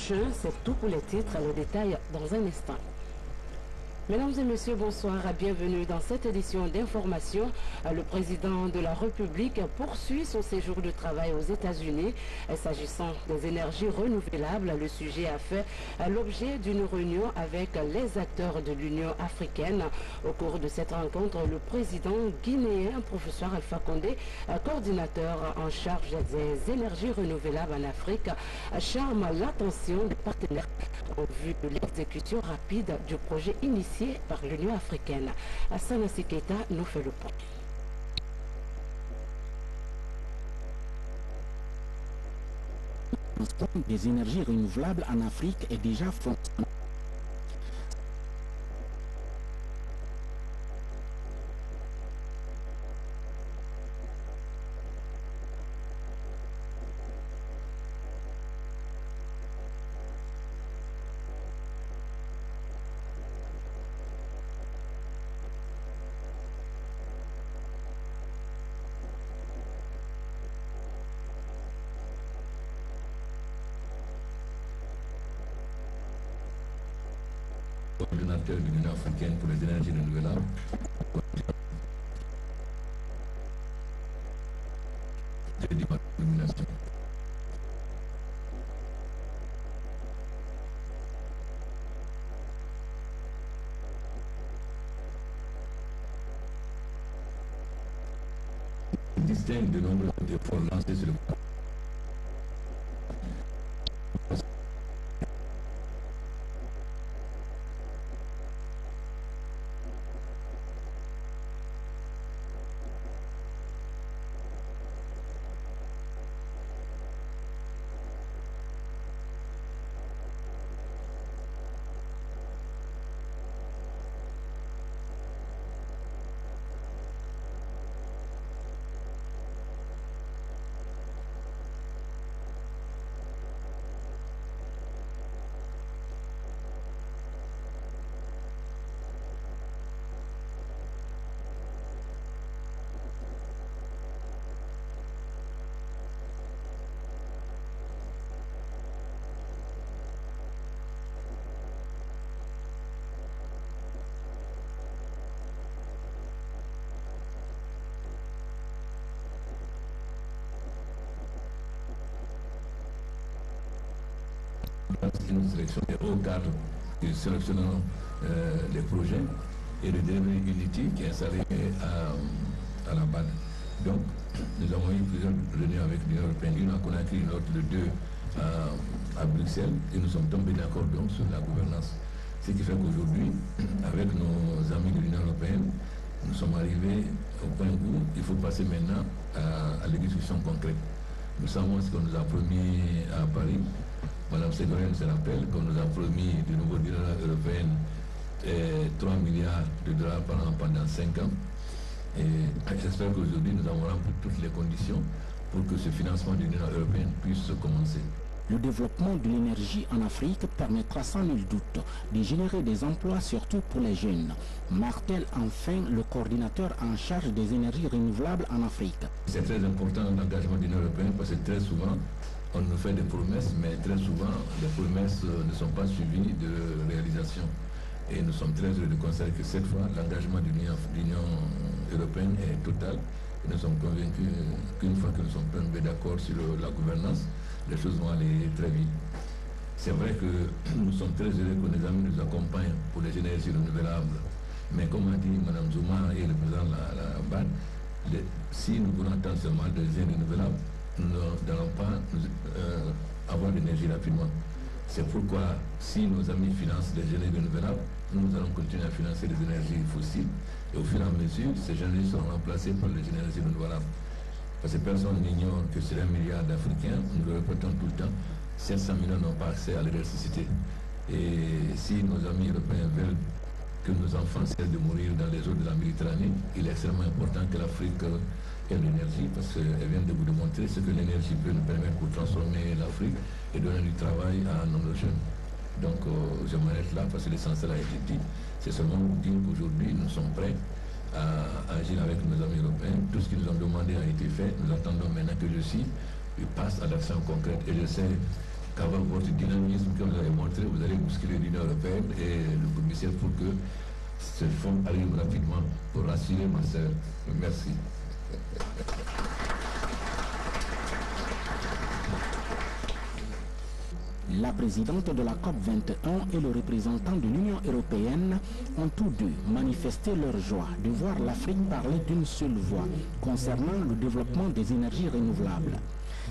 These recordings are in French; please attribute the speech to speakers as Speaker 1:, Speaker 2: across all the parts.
Speaker 1: C'est tout pour les titres, le détail dans un instant. Mesdames et messieurs, bonsoir, bienvenue dans cette édition d'information. Le président de la République poursuit son séjour de travail aux États-Unis. S'agissant des énergies renouvelables, le sujet a fait l'objet d'une réunion avec les acteurs de l'Union africaine. Au cours de cette rencontre, le président guinéen, professeur Alpha Condé, coordinateur en charge des énergies renouvelables en Afrique, charme l'attention des partenaires en vue de l'exécution rapide du projet initié par l'Union africaine. Sanassi Keita nous fait le point.
Speaker 2: Le transport des énergies renouvelables en Afrique est déjà fonctionnel.
Speaker 3: Coordinateur de l'Union africaine pour les énergies renouvelables. J'ai dit ma nomination. Il distingue de nombreux efforts lancés sur le plan. Nous sélectionnons au cadre de sélectionnons les projets et le delivery unity qui est installé à la BAD. Donc, nous avons eu plusieurs réunions avec l'Union européenne. Une à Conakry, une autre de deux à Bruxelles, et nous sommes tombés d'accord donc sur la gouvernance. Ce qui fait qu'aujourd'hui, avec nos amis de l'Union européenne, nous sommes arrivés au point où il faut passer maintenant à l'exécution concrète. Nous savons ce qu'on nous a promis à Paris. Madame Ségolène se rappelle qu'on nous a promis du nouveau directeur européen 3 milliards de dollars par an pendant 5 ans. Et j'espère qu'aujourd'hui nous avons rempli toutes les conditions pour que ce financement de l'Union européenne puisse commencer.
Speaker 2: Le développement de l'énergie en Afrique permettra sans nul doute de générer des emplois, surtout pour les jeunes. Martèle enfin le coordinateur en charge des énergies renouvelables en Afrique.
Speaker 3: C'est très important l'engagement de l'Union européenne parce que très souvent, on nous fait des promesses, mais très souvent, les promesses ne sont pas suivies de réalisation. Et nous sommes très heureux de constater que cette fois, l'engagement de l'Union européenne est total. Et nous sommes convaincus qu'une fois que nous sommes tombés d'accord sur la gouvernance, les choses vont aller très vite. C'est vrai que nous sommes très heureux que nos amis nous accompagnent pour les énergies renouvelables. Mais comme a dit Mme Zouma et le président de la BAD, si nous voulons attendre seulement des énergies renouvelables, nous n'allons pas avoir d'énergie rapidement. C'est pourquoi, si nos amis financent les énergies renouvelables, nous allons continuer à financer les énergies fossiles. Et au fur et à mesure, ces énergies seront remplacées par les énergies renouvelables. Parce que personne n'ignore que sur 1 milliard d'Africains, nous le répétons tout le temps, 700 millions n'ont pas accès à l'électricité. Et si nos amis européens veulent que nos enfants cessent de mourir dans les eaux de la Méditerranée, il est extrêmement important que l'Afrique ait l'énergie, parce qu'elle vient de vous démontrer ce que l'énergie peut nous permettre pour transformer l'Afrique et donner du travail à nos jeunes. Donc je m'arrête là parce que l'essentiel a été dit. C'est seulement vous dire qu'aujourd'hui nous sommes prêts à agir avec nos amis européens. Tout ce qu'ils nous ont demandé a été fait. Nous attendons maintenant que ceux-ci passent à l'action concrète. Et je sais qu'avec votre dynamisme que bousculer l'Union européenne et le commissaire pour que ce fonds arrive rapidement pour rassurer ma sœur. Merci.
Speaker 2: La présidente de la COP21 et le représentant de l'Union européenne ont tous deux manifesté leur joie de voir l'Afrique parler d'une seule voix concernant le développement des énergies renouvelables.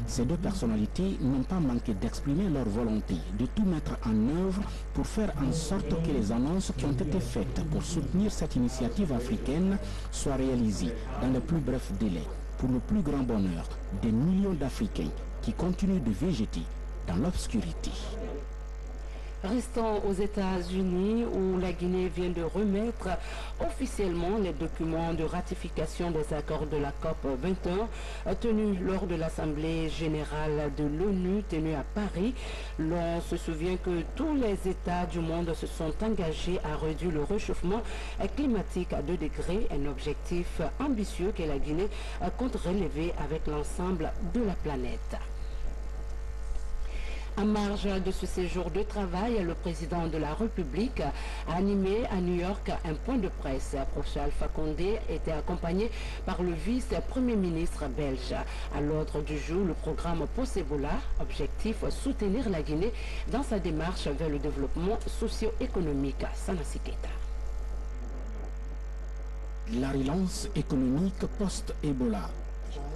Speaker 2: Ces deux personnalités n'ont pas manqué d'exprimer leur volonté de tout mettre en œuvre pour faire en sorte que les annonces qui ont été faites pour soutenir cette initiative africaine soient réalisées dans les plus brefs délais, pour le plus grand bonheur des millions d'Africains qui continuent de végéter dans l'obscurité.
Speaker 1: Restons aux États-Unis où la Guinée vient de remettre officiellement les documents de ratification des accords de la COP 21 tenus lors de l'Assemblée générale de l'ONU tenue à Paris. L'on se souvient que tous les États du monde se sont engagés à réduire le réchauffement climatique à 2 degrés, un objectif ambitieux que la Guinée compte relever avec l'ensemble de la planète. En marge de ce séjour de travail, le président de la République a animé à New York un point de presse. Professeur Alpha Condé était accompagné par le vice-premier ministre belge. À l'ordre du jour, le programme Post-Ebola, objectif soutenir la Guinée dans sa démarche vers le développement socio-économique. Sanassi Keita.
Speaker 2: La relance économique post-Ebola.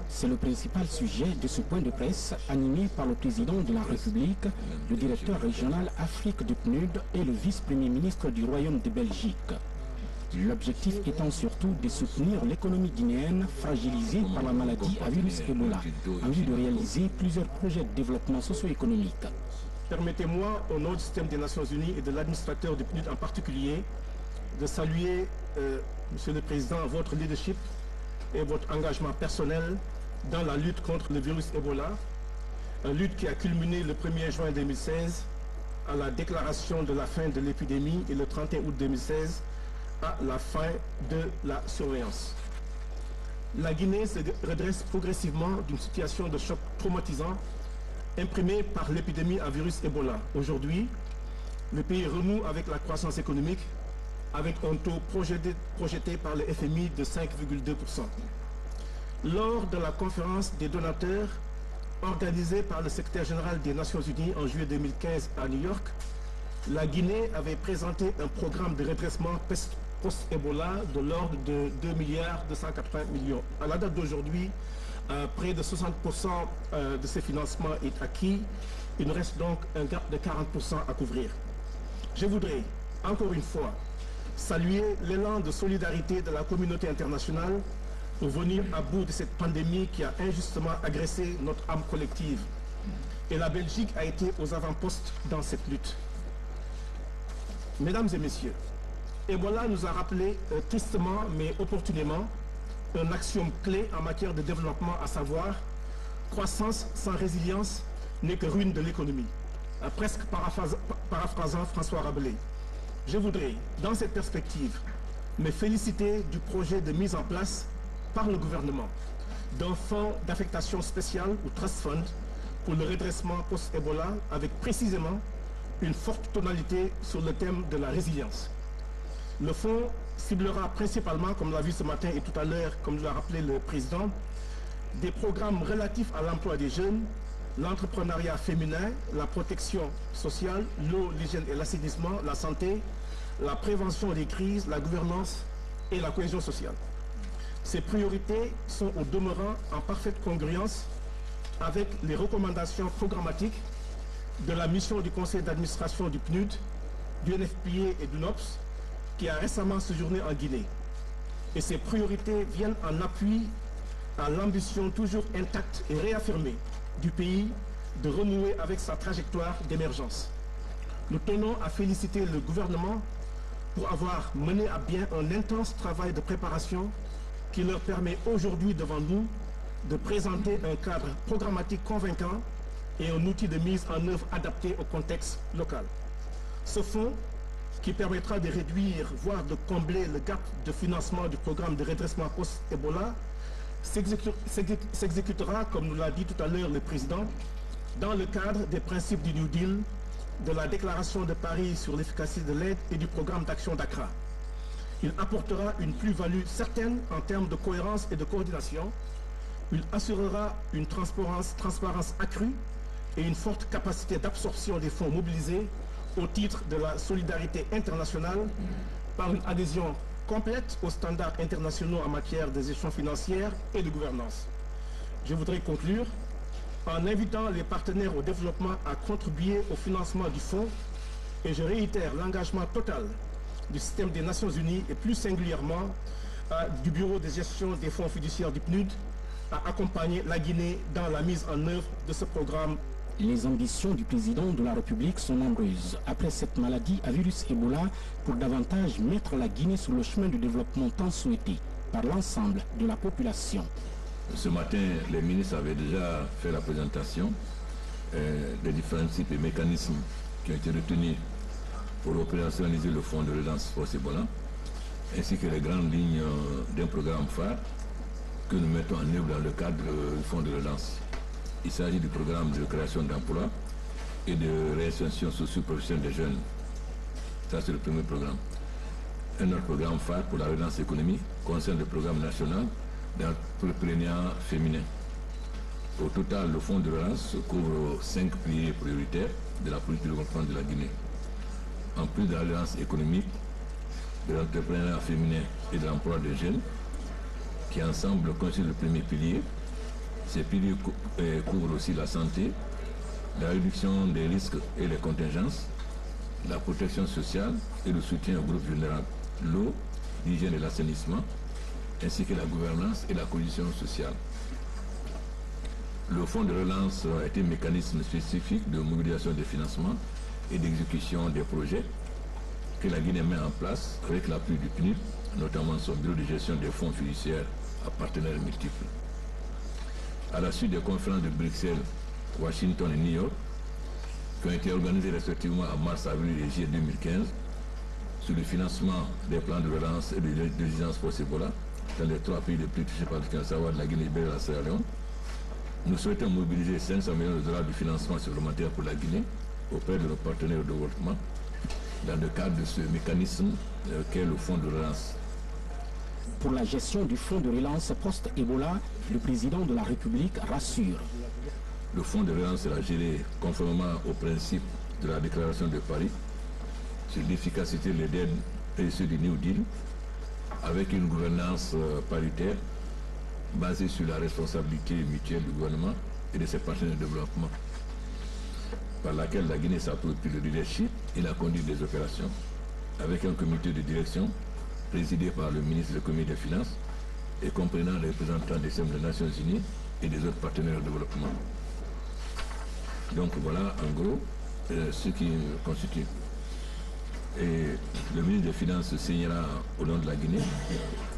Speaker 2: C'est le principal sujet de ce point de presse animé par le président de la République, le directeur régional Afrique du PNUD et le vice-premier ministre du Royaume de Belgique. L'objectif étant surtout de soutenir l'économie guinéenne fragilisée par la maladie à virus Ebola, en vue de réaliser plusieurs projets de développement socio-économique.
Speaker 4: Permettez-moi, au nom du système des Nations Unies et de l'administrateur du PNUD en particulier, de saluer, Monsieur le Président, votre leadership et votre engagement personnel dans la lutte contre le virus Ebola, une lutte qui a culminé le 1er juin 2016 à la déclaration de la fin de l'épidémie et le 31 août 2016 à la fin de la surveillance. La Guinée se redresse progressivement d'une situation de choc traumatisant imprimée par l'épidémie à virus Ebola. Aujourd'hui, le pays renoue avec la croissance économique avec un taux projeté par le FMI de 5,2%. Lors de la conférence des donateurs organisée par le secrétaire général des Nations Unies en juillet 2015 à New York, la Guinée avait présenté un programme de redressement post-Ebola de l'ordre de 2 milliards 280 millions. À la date d'aujourd'hui, près de 60% de ces financements est acquis. Il nous reste donc un gap de 40% à couvrir. Je voudrais, encore une fois, saluer l'élan de solidarité de la communauté internationale pour venir à bout de cette pandémie qui a injustement agressé notre âme collective. Et la Belgique a été aux avant-postes dans cette lutte. Mesdames et messieurs, Ebola nous a rappelé tristement mais opportunément un axiome clé en matière de développement, à savoir croissance sans résilience n'est que ruine de l'économie. Presque paraphrasant François Rabelais. Je voudrais, dans cette perspective, me féliciter du projet de mise en place par le gouvernement d'un fonds d'affectation spéciale ou Trust Fund pour le redressement post-Ebola avec précisément une forte tonalité sur le thème de la résilience. Le fonds ciblera principalement, comme l'a vu ce matin et tout à l'heure, comme l'a rappelé le président, des programmes relatifs à l'emploi des jeunes, l'entrepreneuriat féminin, la protection sociale, l'eau, l'hygiène et l'assainissement, la santé, la prévention des crises, la gouvernance et la cohésion sociale. Ces priorités sont au demeurant en parfaite congruence avec les recommandations programmatiques de la mission du conseil d'administration du PNUD, du NFPA et du NOPS, qui a récemment séjourné en Guinée. Et ces priorités viennent en appui à l'ambition toujours intacte et réaffirmée du pays de renouer avec sa trajectoire d'émergence. Nous tenons à féliciter le gouvernement pour avoir mené à bien un intense travail de préparation qui leur permet aujourd'hui devant nous de présenter un cadre programmatique convaincant et un outil de mise en œuvre adapté au contexte local. Ce fonds, qui permettra de réduire, voire de combler le gap de financement du programme de redressement post-Ebola, s'exécutera, comme nous l'a dit tout à l'heure le président, dans le cadre des principes du New Deal, de la déclaration de Paris sur l'efficacité de l'aide et du programme d'action d'Accra. Il apportera une plus-value certaine en termes de cohérence et de coordination. Il assurera une transparence accrue et une forte capacité d'absorption des fonds mobilisés au titre de la solidarité internationale par une adhésion complète aux standards internationaux en matière de gestion financière et de gouvernance. Je voudrais conclure en invitant les partenaires au développement à contribuer au financement du fonds et je réitère l'engagement total du système des Nations Unies et plus singulièrement du Bureau de gestion des fonds fiduciaires du PNUD à accompagner la Guinée dans la mise en œuvre de ce programme.
Speaker 2: Les ambitions du président de la République sont nombreuses après cette maladie à virus Ebola pour davantage mettre la Guinée sur le chemin du développement tant souhaité par l'ensemble de la population.
Speaker 3: Ce matin, les ministres avaient déjà fait la présentation des différents types et mécanismes qui ont été retenus pour opérationnaliser le fonds de relance post-Ebola, ainsi que les grandes lignes d'un programme phare que nous mettons en œuvre dans le cadre du fonds de relance. Il s'agit du programme de création d'emplois et de réinsertion socio-professionnelle des jeunes. Ça, c'est le premier programme. Un autre programme phare pour la relance économique concerne le programme national d'entrepreneuriat féminin. Au total, le fonds de relance couvre 5 piliers prioritaires de la politique de développement de la Guinée. En plus de la relance économique, de l'entrepreneuriat féminin et de l'emploi des jeunes, qui ensemble constituent le premier pilier. Ces piliers couvrent aussi la santé, la réduction des risques et des contingences, la protection sociale et le soutien aux groupes vulnérables, l'eau, l'hygiène et l'assainissement, ainsi que la gouvernance et la cohésion sociale. Le fonds de relance a été un mécanisme spécifique de mobilisation des financements et d'exécution des projets que la Guinée met en place avec l'appui du PNUD, notamment son bureau de gestion des fonds fiduciaires à partenaires multiples. À la suite des conférences de Bruxelles, Washington et New York, qui ont été organisées respectivement en mars, avril et juillet 2015, sur le financement des plans de relance et de résilience post-Ebola dans les 3 pays les plus touchés par le cancer, à savoir la Guinée, le Libéria et la Sierra Leone, nous souhaitons mobiliser 500 millions de dollars de financement supplémentaire pour la Guinée auprès de nos partenaires de développement dans le cadre de ce mécanisme qu'est le fonds de relance.
Speaker 2: Pour la gestion du fonds de relance post-Ebola, le président de la République rassure.
Speaker 3: Le fonds de relance sera géré conformément aux principes de la déclaration de Paris sur l'efficacité de l'aide et ceux du New Deal, avec une gouvernance paritaire basée sur la responsabilité mutuelle du gouvernement et de ses partenaires de développement, par laquelle la Guinée s'approprie le leadership et la conduite des opérations, avec un comité de direction présidé par le ministre de l'économie et des finances et comprenant les représentants des systèmes des Nations Unies et des autres partenaires de développement. Donc voilà en gros ce qui constitue. Et le ministre des Finances signera au nom de la Guinée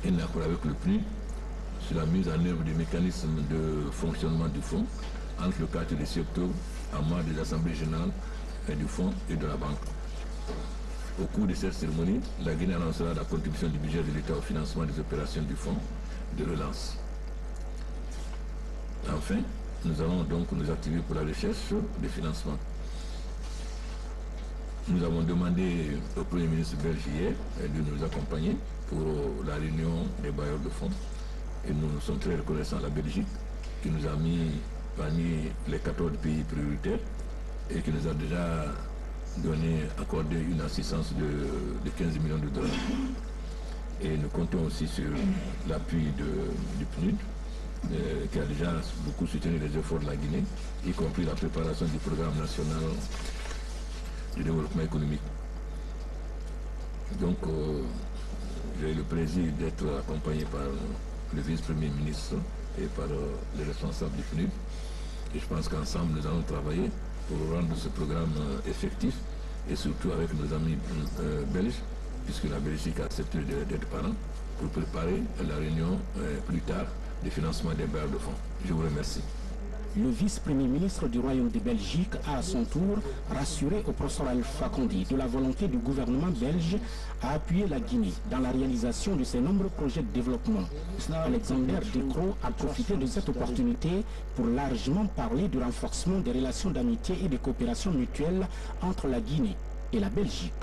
Speaker 3: un accord avec le PNUD sur la mise en œuvre du mécanisme de fonctionnement du fonds entre le 4 et le 6 octobre en marge des assemblées générales du fonds et de la banque. Au cours de cette cérémonie, la Guinée annoncera la contribution du budget de l'État au financement des opérations du fonds de relance. Enfin, nous allons donc nous activer pour la recherche des financements. Nous avons demandé au Premier ministre belge hier de nous accompagner pour la réunion des bailleurs de fonds. Et nous sommes très reconnaissants à la Belgique qui nous a mis parmi les 14 pays prioritaires et qui nous a déjà accordé une assistance de 15 millions de dollars. Et nous comptons aussi sur l'appui du PNUD qui a déjà beaucoup soutenu les efforts de la Guinée, y compris la préparation du programme national de développement économique. Donc, j'ai le plaisir d'être accompagné par le vice-premier ministre et par les responsables du PNUD. Et je pense qu'ensemble, nous allons travailler pour rendre ce programme effectif et surtout avec nos amis belges, puisque la Belgique a accepté d'être parent pour préparer la réunion plus tard des financements des bailleurs de fonds. Je vous remercie.
Speaker 2: Le vice-premier ministre du Royaume de Belgique a à son tour rassuré au professeur Alpha Condé de la volonté du gouvernement belge à appuyer la Guinée dans la réalisation de ses nombreux projets de développement. Alexander De Croo a profité de cette opportunité pour largement parler du renforcement des relations d'amitié et de coopération mutuelle entre la Guinée et la Belgique.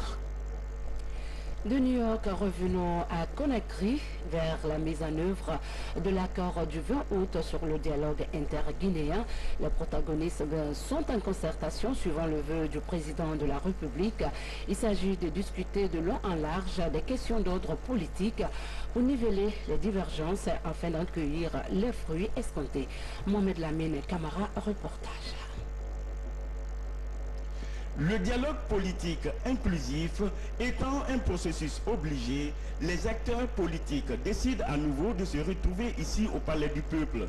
Speaker 1: De New York, revenons à Conakry vers la mise en œuvre de l'accord du 20 août sur le dialogue interguinéen. Les protagonistes sont en concertation suivant le vœu du président de la République. Il s'agit de discuter de long en large des questions d'ordre politique pour niveler les divergences afin d'en cueillir les fruits escomptés. Mohamed Lamine Camara, reportage.
Speaker 5: Le dialogue politique inclusif étant un processus obligé, les acteurs politiques décident à nouveau de se retrouver ici au Palais du Peuple.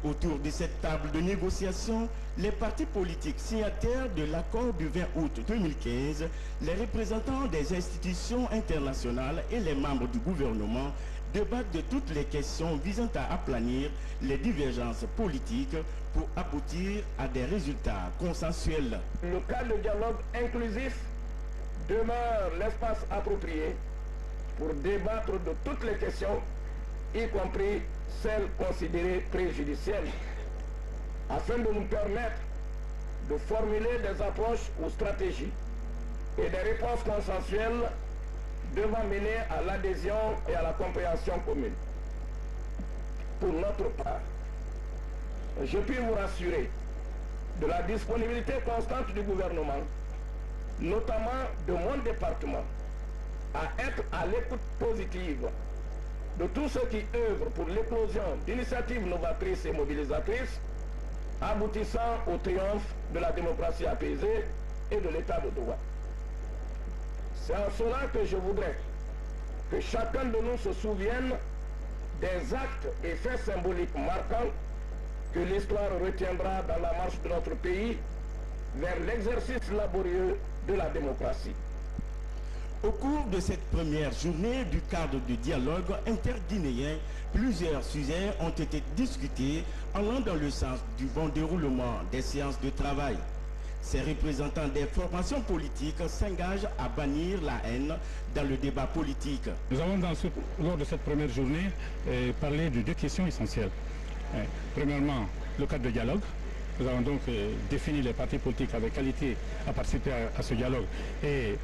Speaker 5: Autour de cette table de négociation, les partis politiques signataires de l'accord du 20 août 2015, les représentants des institutions internationales et les membres du gouvernement débattent de toutes les questions visant à aplanir les divergences politiques pour aboutir à des résultats consensuels.
Speaker 6: Le cadre de dialogue inclusif demeure l'espace approprié pour débattre de toutes les questions, y compris celles considérées préjudicielles, afin de nous permettre de formuler des approches ou stratégies et des réponses consensuelles devant mener à l'adhésion et à la compréhension commune. Pour notre part, je puis vous rassurer de la disponibilité constante du gouvernement, notamment de mon département, à être à l'écoute positive de tous ceux qui œuvrent pour l'éclosion d'initiatives novatrices et mobilisatrices, aboutissant au triomphe de la démocratie apaisée et de l'état de droit. C'est en cela que je voudrais que chacun de nous se souvienne des actes et faits symboliques marquants que l'histoire retiendra dans la marche de notre pays vers l'exercice laborieux de la démocratie.
Speaker 5: Au cours de cette première journée du cadre du dialogue interguinéen, plusieurs sujets ont été discutés allant dans le sens du bon déroulement des séances de travail. Ces représentants des formations politiques s'engagent à bannir la haine dans le débat politique.
Speaker 7: Nous avons lors de cette première journée parlé de deux questions essentielles. Premièrement, le cadre de dialogue. Nous avons donc défini les partis politiques avec qualité à participer à ce dialogue et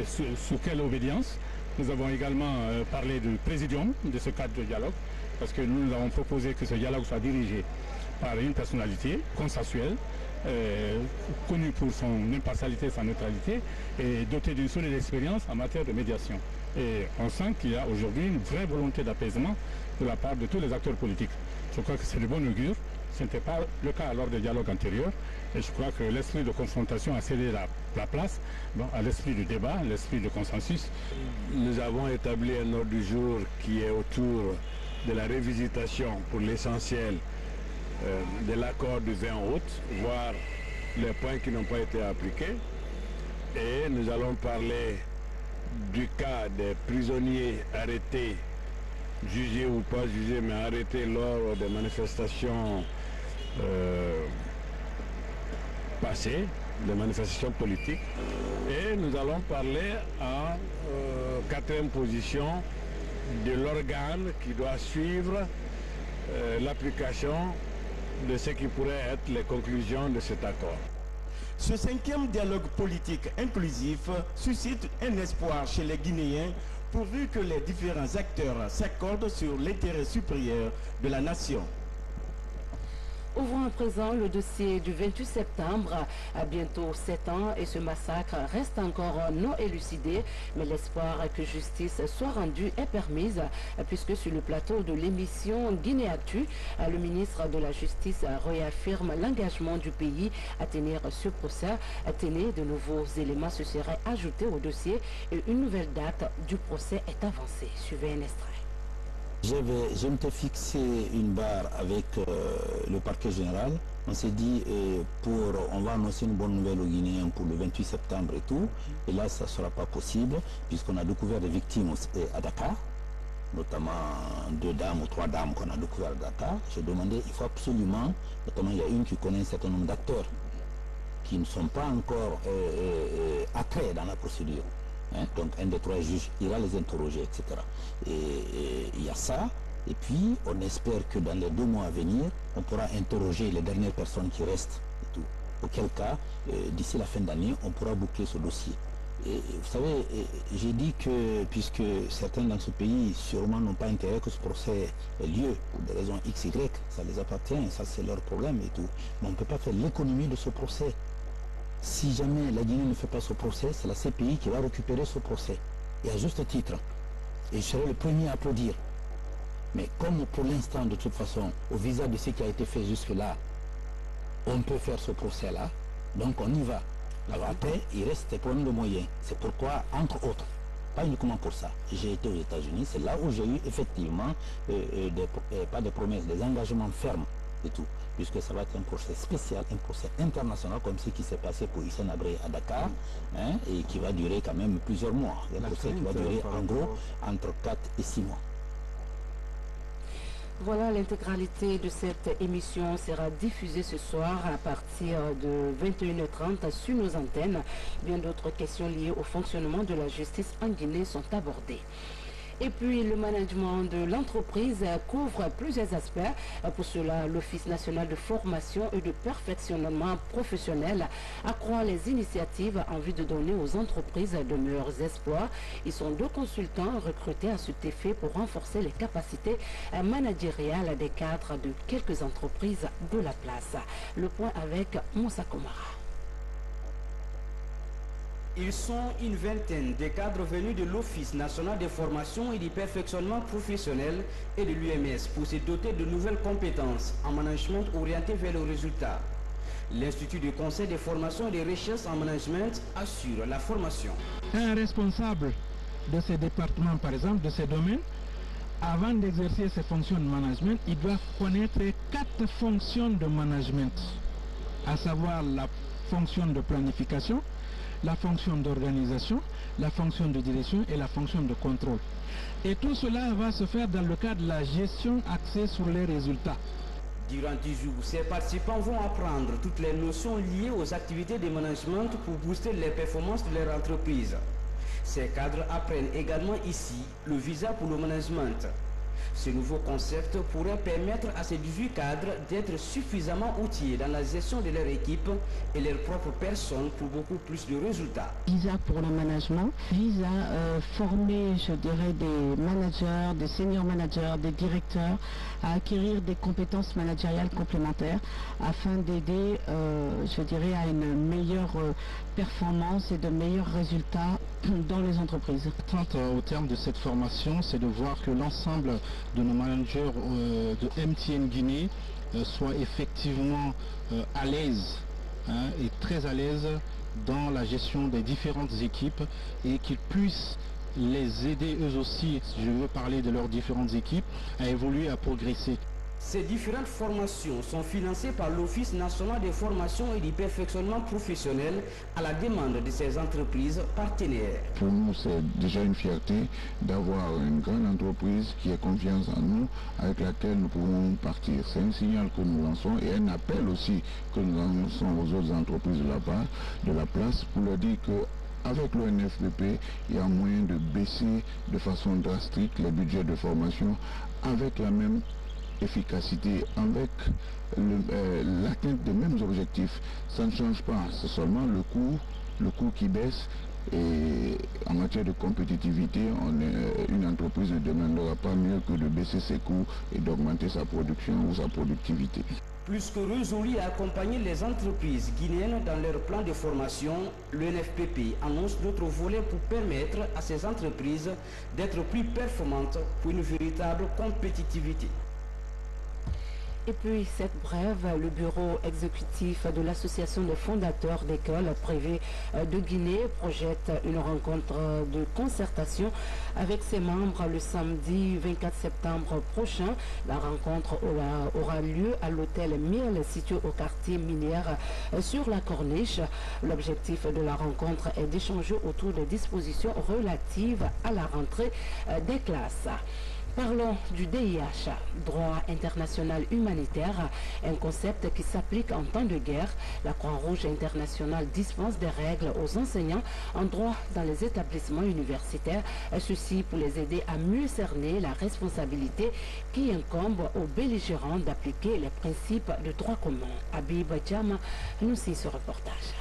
Speaker 7: sous quelle obédience. Nous avons également parlé du présidium de ce cadre de dialogue parce que nous avons proposé que ce dialogue soit dirigé par une personnalité consensuelle, connue pour son impartialité et sa neutralité et dotée d'une solide expérience en matière de médiation. Et on sent qu'il y a aujourd'hui une vraie volonté d'apaisement de la part de tous les acteurs politiques. Je crois que c'est de bon augure. Ce n'était pas le cas lors des dialogues antérieurs. Et je crois que l'esprit de confrontation a cédé la place à l'esprit du débat, l'esprit de consensus.
Speaker 8: Nous avons établi un ordre du jour qui est autour de la révisitation pour l'essentiel de l'accord du 20 août, voir les points qui n'ont pas été appliqués. Et nous allons parler du cas des prisonniers arrêtés, jugés ou pas jugés, mais arrêtés lors des manifestations passées, des manifestations politiques. Et nous allons parler en quatrième position de l'organe qui doit suivre l'application de ce qui pourrait être les conclusions de cet accord.
Speaker 5: Ce cinquième dialogue politique inclusif suscite un espoir chez les Guinéens pourvu que les différents acteurs s'accordent sur l'intérêt supérieur de la nation.
Speaker 1: Ouvrons à présent le dossier du 28 septembre, à bientôt 7 ans, et ce massacre reste encore non élucidé, mais l'espoir que justice soit rendue est permise, puisque sur le plateau de l'émission Guinée Actu, le ministre de la Justice réaffirme l'engagement du pays à tenir ce procès. De nouveaux éléments se seraient ajoutés au dossier et une nouvelle date du procès est avancée. Suivez un extrait.
Speaker 9: Je m'étais fixé une barre avec le parquet général. On s'est dit, on va annoncer une bonne nouvelle aux Guinéens pour le 28 septembre et tout. Et là, ça ne sera pas possible, puisqu'on a découvert des victimes à Dakar. notamment 2 dames ou 3 dames qu'on a découvert à Dakar. J'ai demandé, il faut absolument, notamment il y a une qui connaît un certain nombre d'acteurs qui ne sont pas encore attraits dans la procédure. Hein? Donc un des 3 juges ira les interroger, etc. Et il y a ça. Et puis on espère que dans les 2 mois à venir, on pourra interroger les dernières personnes qui restent et tout. Auquel cas, d'ici la fin d'année, on pourra boucler ce dossier. Et vous savez, j'ai dit que puisque certains dans ce pays sûrement n'ont pas intérêt que ce procès ait lieu pour des raisons XY, ça les appartient, ça c'est leur problème et tout. Mais on ne peut pas faire l'économie de ce procès. Si jamais la Guinée ne fait pas ce procès, c'est la CPI qui va récupérer ce procès. Et à juste titre. Et je serai le premier à applaudir. Mais comme pour l'instant, de toute façon, au visa de ce qui a été fait jusque-là, on peut faire ce procès-là, donc on y va. Alors après, il reste des problèmes de moyens. C'est pourquoi, entre autres, pas uniquement pour ça, j'ai été aux États-Unis, c'est là où j'ai eu effectivement, pas des promesses, des engagements fermes et tout, puisque ça va être un procès spécial, un procès international, comme ce qui s'est passé pour Hissène Habré à Dakar, hein, et qui va durer quand même plusieurs mois. Un procès qui va durer en gros entre 4 et 6 mois.
Speaker 1: Voilà, l'intégralité de cette émission sera diffusée ce soir à partir de 21h30 sur nos antennes. Bien d'autres questions liées au fonctionnement de la justice en Guinée sont abordées. Et puis, le management de l'entreprise couvre plusieurs aspects. Pour cela, l'Office national de formation et de perfectionnement professionnel accroît les initiatives en vue de donner aux entreprises de meilleurs espoirs. Ils sont 2 consultants recrutés à cet effet pour renforcer les capacités managériales des cadres de quelques entreprises de la place. Le point avec Moussa Komara.
Speaker 10: Ils sont une vingtaine de cadres venus de l'Office national de formation et du perfectionnement professionnel et de l'UMS pour se doter de nouvelles compétences en management orientées vers le résultat. L'Institut de conseil de formation et de recherche en management assure la formation.
Speaker 11: Un responsable de ces départements, par exemple, de ces domaines, avant d'exercer ses fonctions de management, il doit connaître 4 fonctions de management, à savoir la fonction de planification, la fonction d'organisation, la fonction de direction et la fonction de contrôle. Et tout cela va se faire dans le cadre de la gestion axée sur les résultats.
Speaker 10: Durant 10 jours, ces participants vont apprendre toutes les notions liées aux activités de management pour booster les performances de leur entreprise. Ces cadres apprennent également ici le visa pour le management. Ce nouveau concept pourrait permettre à ces 18 cadres d'être suffisamment outillés dans la gestion de leur équipe et leur propre personne pour beaucoup plus de résultats.
Speaker 12: Visa pour le management vise à former, je dirais, des managers, des senior managers, des directeurs à acquérir des compétences managériales complémentaires afin d'aider, je dirais, à une meilleure performance et de meilleurs résultats dans les entreprises.
Speaker 11: L'attente au terme de cette formation, c'est de voir que l'ensemble de nos managers de MTN Guinée soient effectivement à l'aise, hein, et très à l'aise dans la gestion des différentes équipes et qu'ils puissent les aider eux aussi, si je veux parler de leurs différentes équipes, à évoluer, à progresser.
Speaker 10: Ces différentes formations sont financées par l'Office national de formation et du perfectionnement professionnel à la demande de ces entreprises partenaires.
Speaker 13: Pour nous, c'est déjà une fierté d'avoir une grande entreprise qui a confiance en nous, avec laquelle nous pouvons partir. C'est un signal que nous lançons et un appel aussi que nous lançons aux autres entreprises de la place pour leur dire que avec l'ONFPP, il y a moyen de baisser de façon drastique les budgets de formation avec la même efficacité, avec l'atteinte des mêmes objectifs. Ça ne change pas, c'est seulement le coût qui baisse. Et en matière de compétitivité, une entreprise ne demandera pas mieux que de baisser ses coûts et d'augmenter sa production ou sa productivité.
Speaker 10: Plus que résolu à accompagner les entreprises guinéennes dans leur plan de formation, le NFPP annonce d'autres volets pour permettre à ces entreprises d'être plus performantes pour une véritable compétitivité.
Speaker 1: Et puis, cette brève, le bureau exécutif de l'association des fondateurs d'écoles privées de Guinée projette une rencontre de concertation avec ses membres le samedi 24 septembre prochain. La rencontre aura lieu à l'hôtel Miel situé au quartier minière sur la Corniche. L'objectif de la rencontre est d'échanger autour des dispositions relatives à la rentrée des classes. Parlons du DIH, droit international humanitaire, un concept qui s'applique en temps de guerre. La Croix-Rouge internationale dispense des règles aux enseignants en droit dans les établissements universitaires, ceci pour les aider à mieux cerner la responsabilité qui incombe aux belligérants d'appliquer les principes de droit commun. Habib Djama nous signe ce reportage.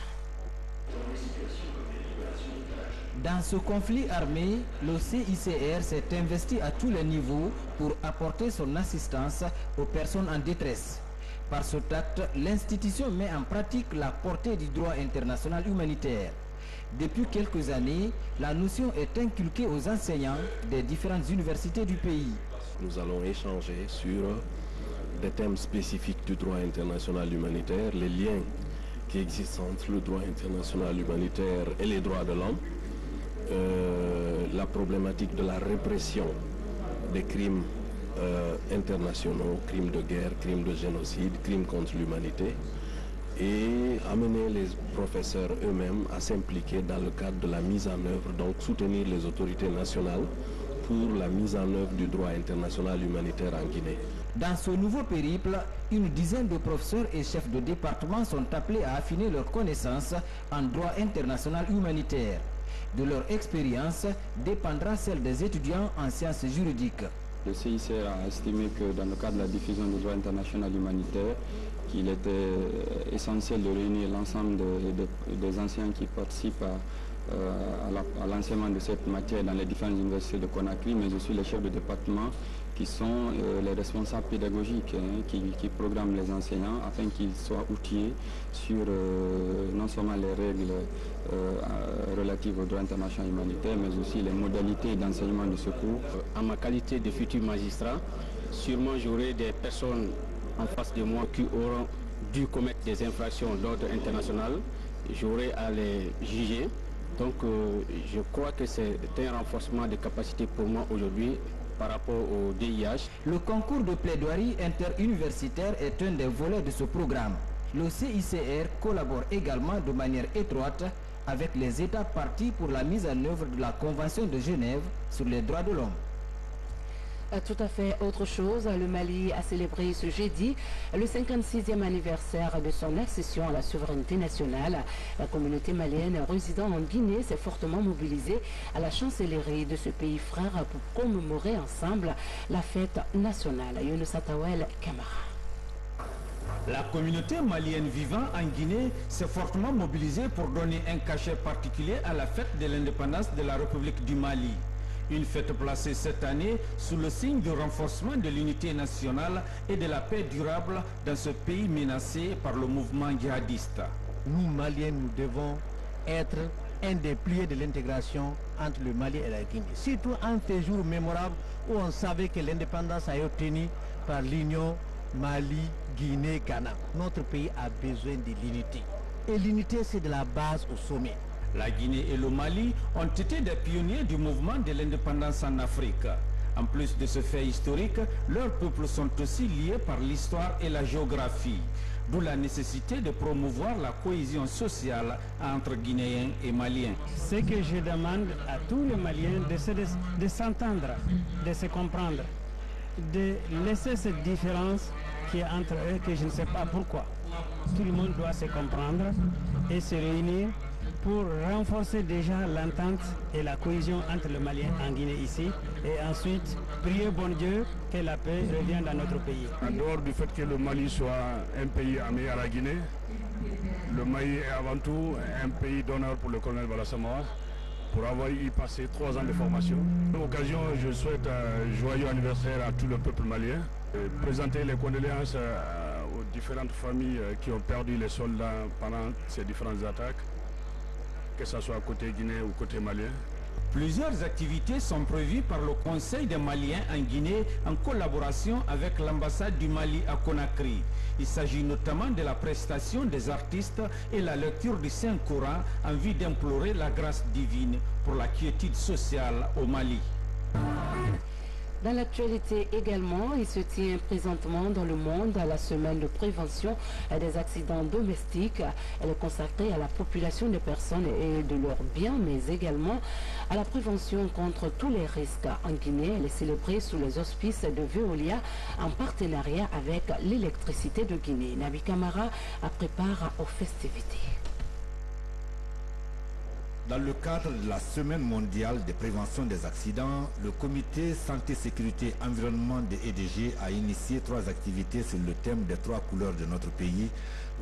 Speaker 10: Dans ce conflit armé, le CICR s'est investi à tous les niveaux pour apporter son assistance aux personnes en détresse. Par ce acte, l'institution met en pratique la portée du droit international humanitaire. Depuis quelques années, la notion est inculquée aux enseignants des différentes universités du pays.
Speaker 14: Nous allons échanger sur des thèmes spécifiques du droit international humanitaire, les liens qui existent entre le droit international humanitaire et les droits de l'homme, la problématique de la répression des crimes internationaux, crimes de guerre, crimes de génocide, crimes contre l'humanité, et amener les professeurs eux-mêmes à s'impliquer dans le cadre de la mise en œuvre, donc soutenir les autorités nationales pour la mise en œuvre du droit international humanitaire en Guinée.
Speaker 10: Dans ce nouveau périple, une dizaine de professeurs et chefs de département sont appelés à affiner leurs connaissances en droit international humanitaire. De leur expérience dépendra celle des étudiants en sciences juridiques.
Speaker 15: Le CICR a estimé que dans le cadre de la diffusion du droit international humanitaire, qu'il était essentiel de réunir l'ensemble des enseignants qui participent à l'enseignement de cette matière dans les différentes universités de Conakry, mais aussi les chefs de département qui sont les responsables pédagogiques qui programment les enseignants afin qu'ils soient outillés sur non seulement les règles relatives au droit international humanitaire, mais aussi les modalités d'enseignement de secours.
Speaker 16: En ma qualité de futur magistrat, sûrement j'aurai des personnes en face de moi qui auront dû commettre des infractions d'ordre international. J'aurai à les juger. Donc je crois que c'est un renforcement de capacité pour moi aujourd'hui par rapport au DIH.
Speaker 10: Le concours de plaidoirie interuniversitaire est un des volets de ce programme. Le CICR collabore également de manière étroite avec les États partis pour la mise en œuvre de la Convention de Genève sur les droits de l'homme.
Speaker 1: Tout à fait autre chose, le Mali a célébré ce jeudi le 56e anniversaire de son accession à la souveraineté nationale. La communauté malienne résidant en Guinée s'est fortement mobilisée à la chancellerie de ce pays frère pour commémorer ensemble la fête nationale. Younous Atawel Camara.
Speaker 17: La communauté malienne vivant en Guinée s'est fortement mobilisée pour donner un cachet particulier à la fête de l'indépendance de la République du Mali. Une fête placée cette année sous le signe du renforcement de l'unité nationale et de la paix durable dans ce pays menacé par le mouvement djihadiste.
Speaker 18: Nous, Maliens, nous devons être un des piliers de l'intégration entre le Mali et la Guinée. Surtout en ces jours mémorables où on savait que l'indépendance a été obtenue par l'Union Mali, Guinée, Ghana. Notre pays a besoin de l'unité. Et l'unité, c'est de la base au sommet.
Speaker 17: La Guinée et le Mali ont été des pionniers du mouvement de l'indépendance en Afrique. En plus de ce fait historique, leurs peuples sont aussi liés par l'histoire et la géographie, d'où la nécessité de promouvoir la cohésion sociale entre Guinéens et Maliens.
Speaker 19: Ce que je demande à tous les Maliens, de s'entendre, de se comprendre, de laisser cette différence qui est entre eux, que je ne sais pas pourquoi. Tout le monde doit se comprendre et se réunir pour renforcer déjà l'entente et la cohésion entre le Malien en Guinée ici, et ensuite prier bon Dieu que la paix revienne dans notre pays.
Speaker 7: En dehors du fait que le Mali soit un pays ami à la Guinée, le Mali est avant tout un pays d'honneur pour le colonel Bala Samoa, pour avoir y passé 3 ans de formation. À l'occasion, je souhaite un joyeux anniversaire à tout le peuple malien, présenter les condoléances aux différentes familles qui ont perdu les soldats pendant ces différentes attaques, que ce soit côté guinéen ou côté malien.
Speaker 17: Plusieurs activités sont prévues par le Conseil des Maliens en Guinée en collaboration avec l'ambassade du Mali à Conakry. Il s'agit notamment de la prestation des artistes et la lecture du Saint-Coran en vue d'implorer la grâce divine pour la quiétude sociale au Mali.
Speaker 1: Dans l'actualité également, il se tient présentement dans le monde la semaine de prévention des accidents domestiques. Elle est consacrée à la population des personnes et de leurs biens, mais également à la prévention contre tous les risques. En Guinée, elle est célébrée sous les auspices de Veolia en partenariat avec l'électricité de Guinée. Nabi Camara prépare aux festivités.
Speaker 20: Dans le cadre de la Semaine mondiale de prévention des accidents, le comité Santé, Sécurité, Environnement de EDG a initié 3 activités sur le thème des 3 couleurs de notre pays,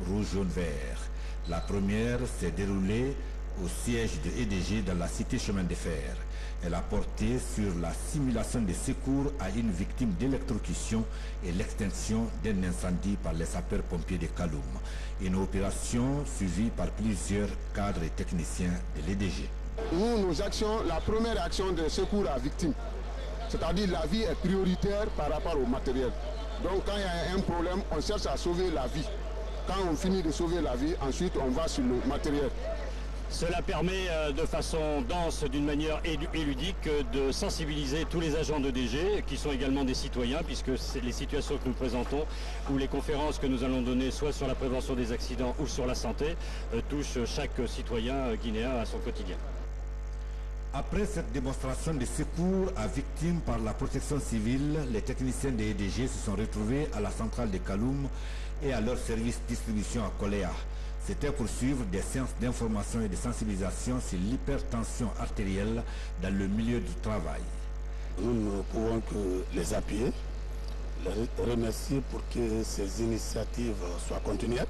Speaker 20: rouge, jaune, vert. La première s'est déroulée au siège de EDG dans la cité Chemin de Fer. Elle a porté sur la simulation des secours à une victime d'électrocution et l'extinction d'un incendie par les sapeurs-pompiers de Kaloum. Une opération suivie par plusieurs cadres et techniciens de l'EDG.
Speaker 21: Nous, nos actions, la première action de secours à victime, c'est-à-dire la vie est prioritaire par rapport au matériel. Donc quand il y a un problème, on cherche à sauver la vie. Quand on finit de sauver la vie, ensuite on va sur le matériel.
Speaker 22: Cela permet de façon dense, d'une manière ludique, de sensibiliser tous les agents de DG, qui sont également des citoyens, puisque c'est les situations que nous présentons, ou les conférences que nous allons donner, soit sur la prévention des accidents ou sur la santé, touchent chaque citoyen guinéen à son quotidien.
Speaker 20: Après cette démonstration de secours à victimes par la protection civile, les techniciens de EDG se sont retrouvés à la centrale de Kaloum et à leur service distribution à Koléa. C'était pour suivre des séances d'information et de sensibilisation sur l'hypertension artérielle dans le milieu du travail.
Speaker 23: Nous ne pouvons que les appuyer, les remercier pour que ces initiatives soient continuelles,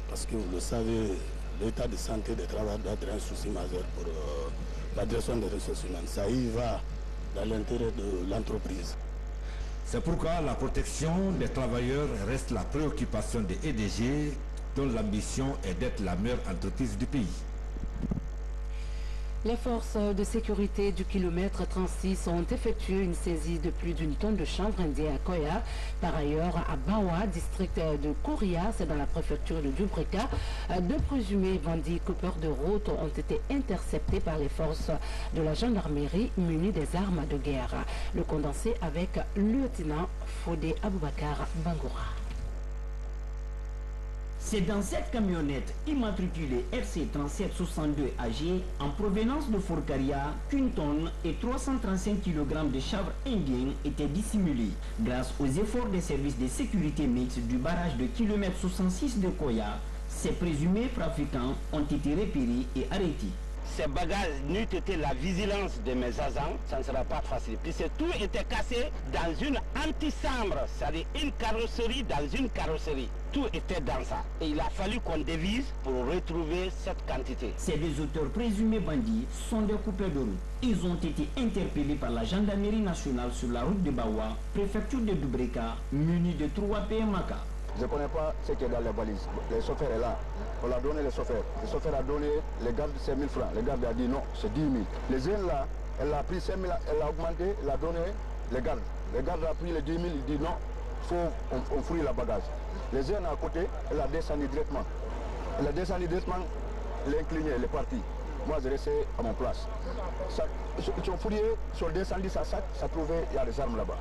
Speaker 23: parce que vous le savez, l'état de santé des travailleurs doit être un souci majeur pour la direction des ressources humaines. Ça y va dans l'intérêt de l'entreprise.
Speaker 20: C'est pourquoi la protection des travailleurs reste la préoccupation de EDG, dont l'ambition est d'être la meilleure entreprise du pays.
Speaker 1: Les forces de sécurité du kilomètre 36 ont effectué une saisie de plus d'une tonne de chanvre indien à Koya. Par ailleurs, à Bawa, district de Kouria, c'est dans la préfecture de Dubrika, 2 présumés bandits coupeurs de route ont été interceptés par les forces de la gendarmerie munis des armes de guerre. Le condensé avec le lieutenant Fodé Aboubakar Bangoura.
Speaker 24: C'est dans cette camionnette immatriculée RC 3762 AG en provenance de Forcaria qu'une tonne et 335 kg de chanvre indien étaient dissimulés. Grâce aux efforts des services de sécurité mixte du barrage de kilomètre 66 de Koya, ces présumés trafiquants ont été repérés et arrêtés.
Speaker 25: Ces bagages n'eût été la vigilance de mes agents, ça ne sera pas facile. Puisque tout était cassé dans une antichambre, c'est-à-dire une carrosserie dans une carrosserie. Tout était dans ça. Et il a fallu qu'on dévise pour retrouver cette quantité.
Speaker 24: Ces 2 auteurs présumés bandits sont des coupeurs de route. Ils ont été interpellés par la gendarmerie nationale sur la route de Bawa, préfecture de Dubrika, munis de 3 PMK.
Speaker 21: Je ne connais pas ce qui est dans les valises. Le chauffeur est là. On l'a donné le chauffeur. Le chauffeur a donné les gardes 5 000 francs. Le garde a dit non, c'est 10 000. Les jeunes là, elle a pris 5 000, elle a augmenté, elle a donné les gardes. Le garde a pris les 10 000, il dit non, il faut on fouille la bagage. Les jeunes à côté, elle a descendu directement. Elle a descendu directement, elle est inclinée, elle est partie. Moi, je restais à mon place. Ils ont fouillé, ils ont descendu sa sac, ça trouvait, il y a des armes là-bas.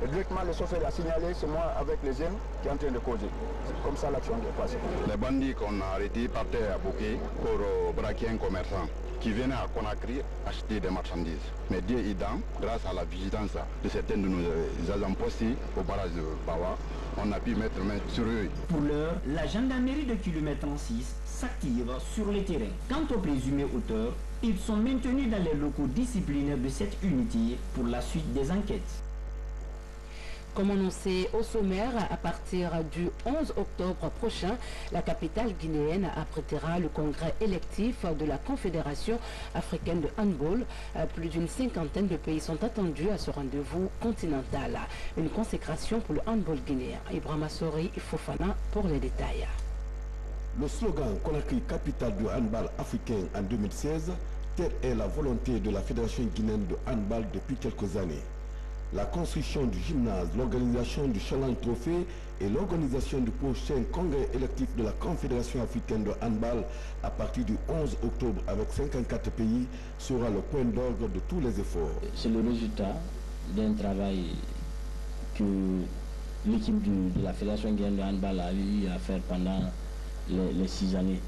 Speaker 21: Et directement, le chauffeur a signalé, c'est moi avec les jeunes qui est en train de causer. C'est comme ça l'action est passée.
Speaker 13: Les bandits qu'on a arrêtés partaient à Bouquet pour braquer un commerçant qui venait à Conakry acheter des marchandises. Mais Dieu aidant, grâce à la vigilance de certains de nos agents postés au barrage de Bawa, on a pu mettre main sur eux.
Speaker 24: Pour l'heure, la gendarmerie de kilomètre 36 s'active sur le terrain. Quant aux présumés auteurs, ils sont maintenus dans les locaux disciplinaires de cette unité pour la suite des enquêtes.
Speaker 1: Comme annoncé au sommaire, à partir du 11 octobre prochain, la capitale guinéenne abritera le congrès électif de la Confédération africaine de handball. Plus d'une 50aine de pays sont attendus à ce rendez-vous continental. Une consécration pour le handball guinéen. Ibrahima Sori Fofana pour les détails.
Speaker 26: Le slogan Conakry, capitale du handball africain en 2016, telle est la volonté de la Fédération guinéenne de handball depuis quelques années. La construction du gymnase, l'organisation du Challenge Trophée et l'organisation du prochain congrès électif de la Confédération africaine de handball à partir du 11 octobre avec 54 pays sera le point d'orgue de tous les efforts.
Speaker 27: C'est le résultat
Speaker 2: d'un travail que l'équipe de la Fédération guinéenne de handball a eu à faire pendant les 6 années.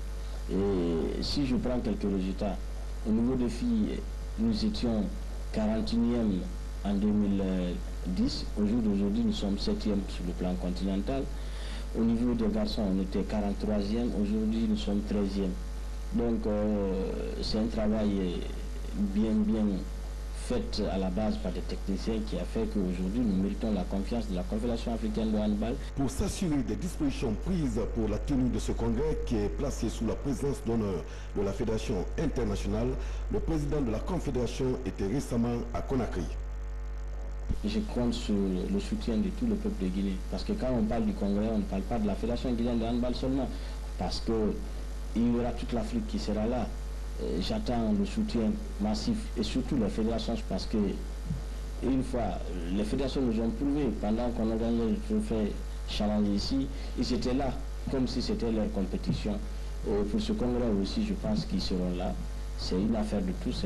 Speaker 2: Et si je prends quelques résultats, au niveau des filles, nous étions 41e en 2010. Au jour d'aujourd'hui, nous sommes 7e sur le plan continental. Au niveau des garçons, on était 43e. Aujourd'hui, nous sommes 13e. Donc, c'est un travail bien fait à la base par des techniciens qui a fait qu'aujourd'hui, nous méritons la confiance de la Confédération africaine de handball.
Speaker 26: Pour s'assurer des dispositions prises pour la tenue de ce congrès qui est placé sous la présence d'honneur de la Fédération internationale, le président de la Confédération était récemment à Conakry.
Speaker 2: Je compte sur le soutien de tout le peuple de Guinée. Parce que quand on parle du congrès, on ne parle pas de la Fédération guinéenne de handball seulement. Parce qu'il y aura toute l'Afrique qui sera là. J'attends le soutien massif et surtout les fédérations parce que une fois, les fédérations nous ont prouvé pendant qu'on organisait le trophée Challenge ici, ils étaient là comme si c'était leur compétition. Pour ce congrès aussi, je pense qu'ils seront là. C'est une affaire de tous.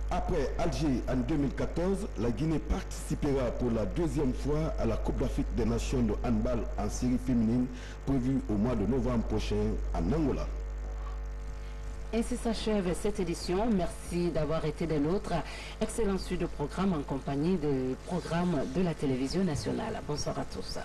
Speaker 26: Après Alger en 2014, la Guinée participera pour la 2e fois à la Coupe d'Afrique des Nations de handball en série féminine prévue au mois de novembre prochain en Angola.
Speaker 1: Ainsi s'achève cette édition. Merci d'avoir été des nôtres. Excellent suite de programme en compagnie de programmes de la télévision nationale. Bonsoir à tous.